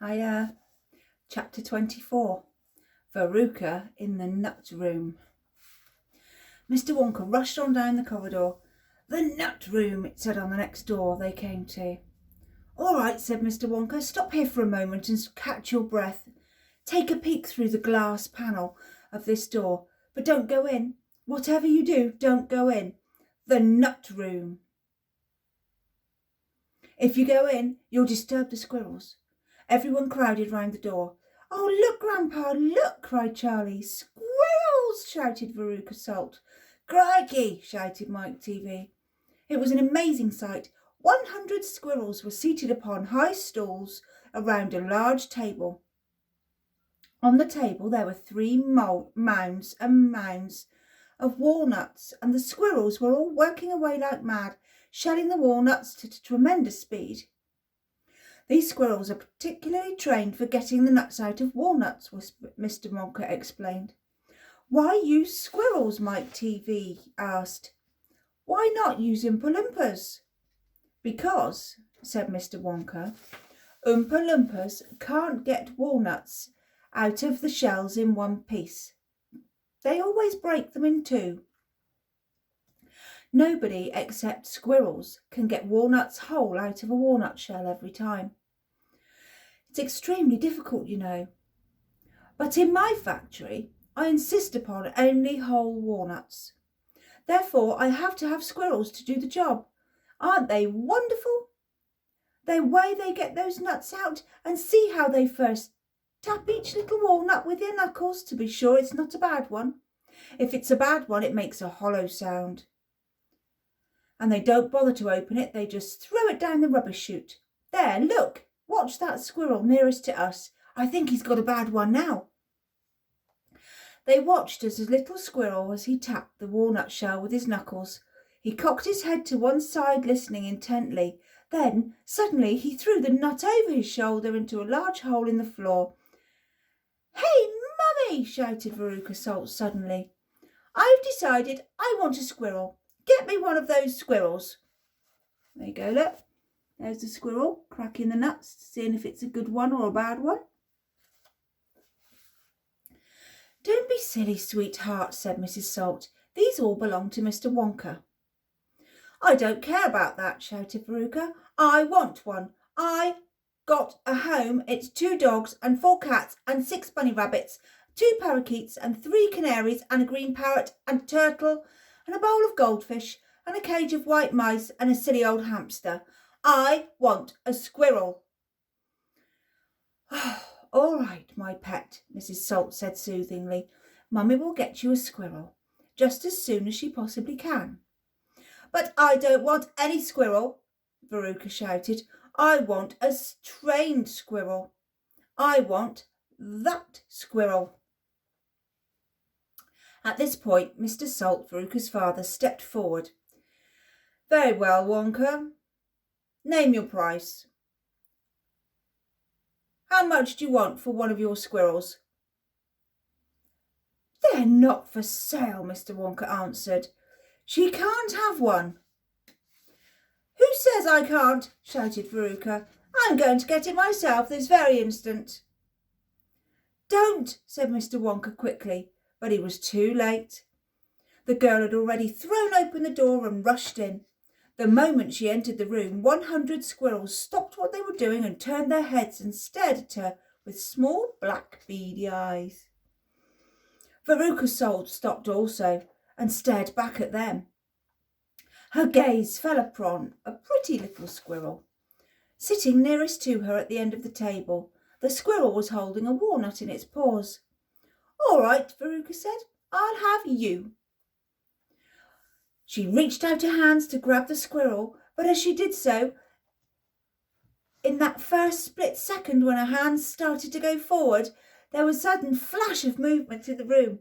Hiya. Chapter 24. Veruca in the nut room. Mr. Wonka rushed on down the corridor. The nut room, it said on the next door they came to. All right, said Mr. Wonka, stop here for a moment and catch your breath. Take a peek through the glass panel of this door, but don't go in. Whatever you do, don't go in. The nut room. If you go in, you'll disturb the squirrels. Everyone crowded round the door. Oh, look, Grandpa, look, cried Charlie. Squirrels, shouted Veruca Salt. Crikey, shouted Mike TV. It was an amazing sight. 100 squirrels were seated upon high stools around a large table. On the table there were 3 mounds and mounds of walnuts, and the squirrels were all working away like mad, shelling the walnuts at a tremendous speed. These squirrels are particularly trained for getting the nuts out of walnuts, Mr. Wonka explained. Why use squirrels, Mike TV asked. Why not use Oompa Loompas? Because, said Mr. Wonka, Oompa Loompas can't get walnuts out of the shells in one piece. They always break them in 2. Nobody except squirrels can get walnuts whole out of a walnut shell every time. It's extremely difficult, you know. But in my factory, I insist upon only whole walnuts. Therefore, I have to have squirrels to do the job. Aren't they wonderful? The way they get those nuts out, and see how they first tap each little walnut with their knuckles to be sure it's not a bad one. If it's a bad one, it makes a hollow sound. And they don't bother to open it, they just throw it down the rubbish chute. There, look, watch that squirrel nearest to us. I think he's got a bad one now. They watched as a little squirrel as he tapped the walnut shell with his knuckles. He cocked his head to one side, listening intently. Then, suddenly, he threw the nut over his shoulder into a large hole in the floor. Hey, Mummy, shouted Veruca Salt suddenly. I've decided I want a squirrel. Get me one of those squirrels. There you go, look. There's the squirrel cracking the nuts, seeing if it's a good one or a bad one. Don't be silly, sweetheart, said Mrs. Salt. These all belong to Mr. Wonka. I don't care about that, shouted Veruca. I want one. I got a home. It's 2 dogs and 4 cats and 6 bunny rabbits, 2 parakeets and 3 canaries and a green parrot and a turtle and a bowl of goldfish and a cage of white mice and a silly old hamster. I want a squirrel. All right, my pet, Mrs. Salt said soothingly. Mummy will get you a squirrel, just as soon as she possibly can. But I don't want any squirrel, Veruca shouted. I want a trained squirrel. I want that squirrel. At this point, Mr. Salt, Veruca's father, stepped forward. Very well, Wonka. Name your price. How much do you want for one of your squirrels? They're not for sale, Mr. Wonka answered. She can't have one. Who says I can't? Shouted Veruca. I'm going to get it myself this very instant. Don't, said Mr. Wonka quickly, but he was too late. The girl had already thrown open the door and rushed in. The moment she entered the room, 100 squirrels stopped what they were doing and turned their heads and stared at her with small black beady eyes. Veruca Salt stopped also and stared back at them. Her gaze fell upon a pretty little squirrel. Sitting nearest to her at the end of the table, the squirrel was holding a walnut in its paws. All right, Veruca said, I'll have you. She reached out her hands to grab the squirrel, but as she did so, in that first split second when her hands started to go forward, there was a sudden flash of movement in the room.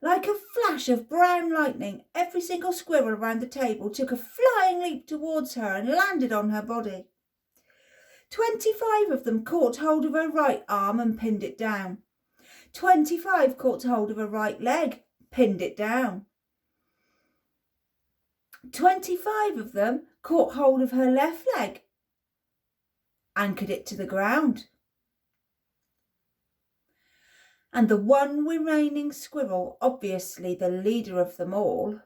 Like a flash of brown lightning, every single squirrel around the table took a flying leap towards her and landed on her body. 25 of them caught hold of her right arm and pinned it down. 25 caught hold of her right leg, pinned it down. 25 of them caught hold of her left leg, anchored it to the ground. and the one remaining squirrel, obviously the leader of them all,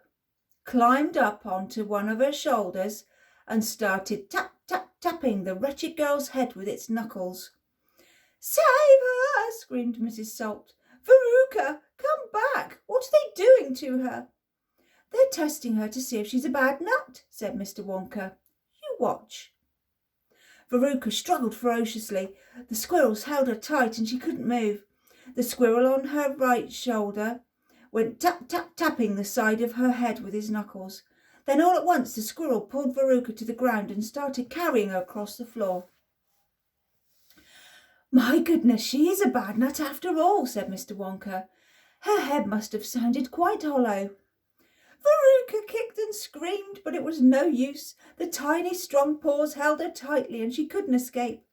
climbed up onto one of her shoulders and started tap, tap, tapping the wretched girl's head with its knuckles. "Save her!" screamed Mrs. Salt. "Veruca, come back! What are they doing to her?" "They're testing her to see if she's a bad nut," said Mr. Wonka. "You watch." Veruca struggled ferociously. The squirrels held her tight and she couldn't move. The squirrel on her right shoulder went tap, tap, tapping the side of her head with his knuckles. Then all at once the squirrel pulled Veruca to the ground and started carrying her across the floor. "My goodness, she is a bad nut after all," said Mr. Wonka. "Her head must have sounded quite hollow." Veruca kicked and screamed, but it was no use. The tiny, strong paws held her tightly and she couldn't escape.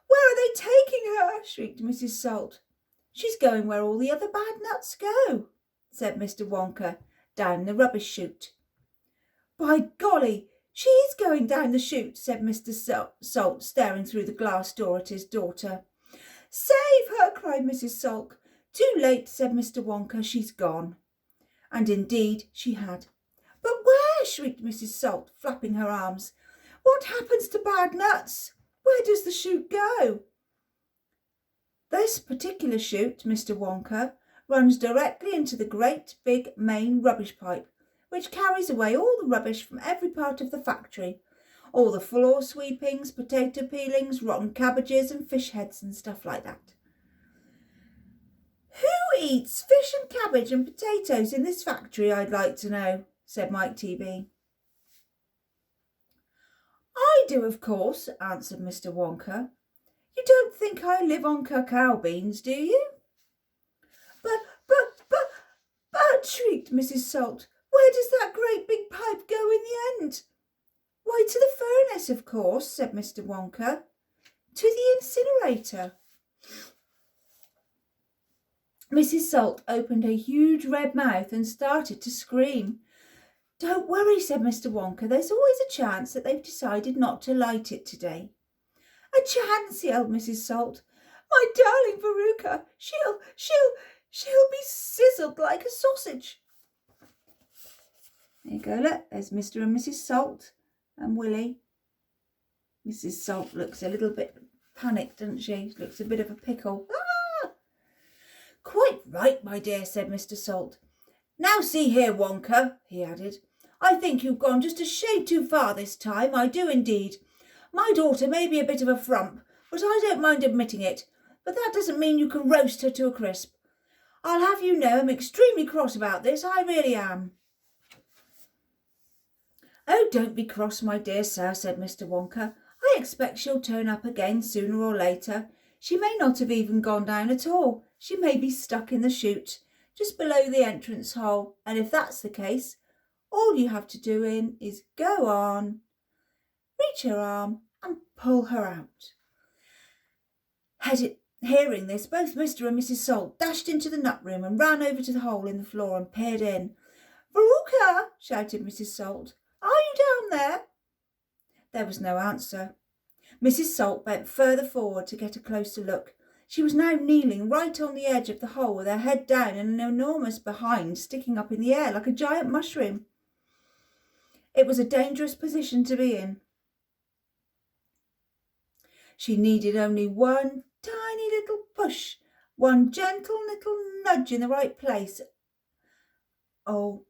"Where are they taking her?" shrieked Mrs. Salt. "She's going where all the other bad nuts go," said Mr. Wonka, "down the rubbish chute." "By golly, she is going down the chute," said Mr. Salt, staring through the glass door at his daughter. "Save her!" cried Mrs. Salt. "Too late," said Mr. Wonka. "She's gone." And indeed she had. "But where?" shrieked Mrs. Salt, flapping her arms. "What happens to bad nuts? Where does the chute go?" "This particular chute, Mr. Wonka, runs directly into the great big main rubbish pipe, which carries away all the rubbish from every part of the factory. All the floor sweepings, potato peelings, rotten cabbages and fish heads and stuff like that." "Who eats fish and cabbage and potatoes in this factory, I'd like to know?" said Mike Teavee. "I do, of course," answered Mr. Wonka. "You don't think I live on cacao beans, do you?" But, shrieked Mrs. Salt, "where does that great big pipe go in the end?" "Why, to the furnace, of course," said Mr. Wonka. "To the incinerator." Mrs. Salt opened her huge red mouth and started to scream. "Don't worry," said Mr. Wonka. "There's always a chance that they've decided not to light it today." "A chance!" yelled Mrs. Salt. "My darling Veruca, she'll be sizzled like a sausage." There you go, look, there's Mr. and Mrs. Salt and Willie. Mrs. Salt looks a little bit panicked, doesn't she? Looks a bit of a pickle. "Ah!" "Quite right, my dear," said Mr. Salt. "Now see here, Wonka," he added. "I think you've gone just a shade too far this time, I do indeed. My daughter may be a bit of a frump, but I don't mind admitting it. But that doesn't mean you can roast her to a crisp. I'll have you know I'm extremely cross about this, I really am." "Oh, don't be cross, my dear sir," said Mr. Wonka. "I expect she'll turn up again sooner or later. She may not have even gone down at all. She may be stuck in the chute, just below the entrance hole, and if that's the case, all you have to do is go on, reach her arm and pull her out." Hearing this, both Mr. and Mrs. Salt dashed into the nut room and ran over to the hole in the floor and peered in. "Veruca!" shouted Mrs. Salt. "Are you down there?" There was no answer. Mrs. Salt bent further forward to get a closer look. She was now kneeling right on the edge of the hole with her head down and an enormous behind sticking up in the air like a giant mushroom. It was a dangerous position to be in. She needed only one tiny little push, one gentle little nudge in the right place. Oh,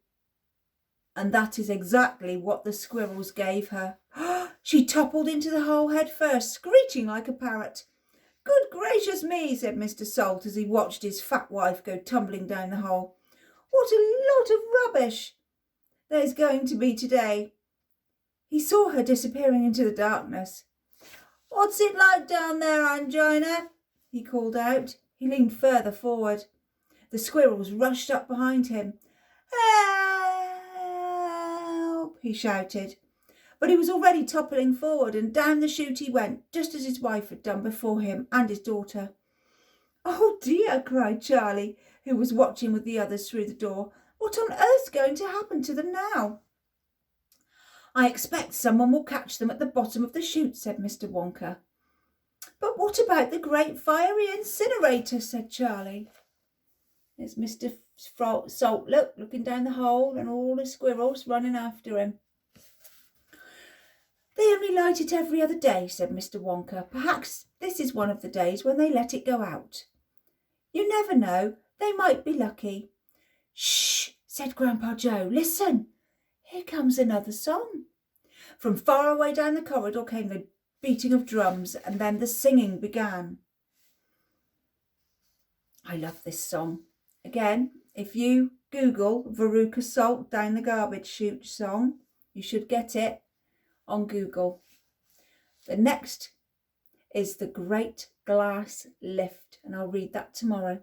and that is exactly what the squirrels gave her. She toppled into the hole head first, screeching like a parrot. "Good gracious me," said Mr. Salt as he watched his fat wife go tumbling down the hole. "What a lot of rubbish there's going to be today." He saw her disappearing into the darkness. "What's it like down there, Angina?" he called out. He leaned further forward. The squirrels rushed up behind him. "Help!" he shouted. But he was already toppling forward, and down the chute he went, just as his wife had done before him and his daughter. "Oh dear," cried Charlie, who was watching with the others through the door. "What on earth's going to happen to them now?" "I expect someone will catch them at the bottom of the chute," said Mr. Wonka. But what about the great fiery incinerator? Said Charlie. There's Mr. Salt, looking down the hole, and all the squirrels running after him. They only light it every other day, said Mr. Wonka. Perhaps this is one of the days when they let it go out. You never know, they might be lucky. Shh, said Grandpa Joe. Listen, here comes another song. From far away down the corridor came the beating of drums, and then the singing began. I love this song. Again, if you Google Veruca Salt Down the Garbage Chute song, you should get it on Google. The next is The Great Glass Lift, and I'll read that tomorrow.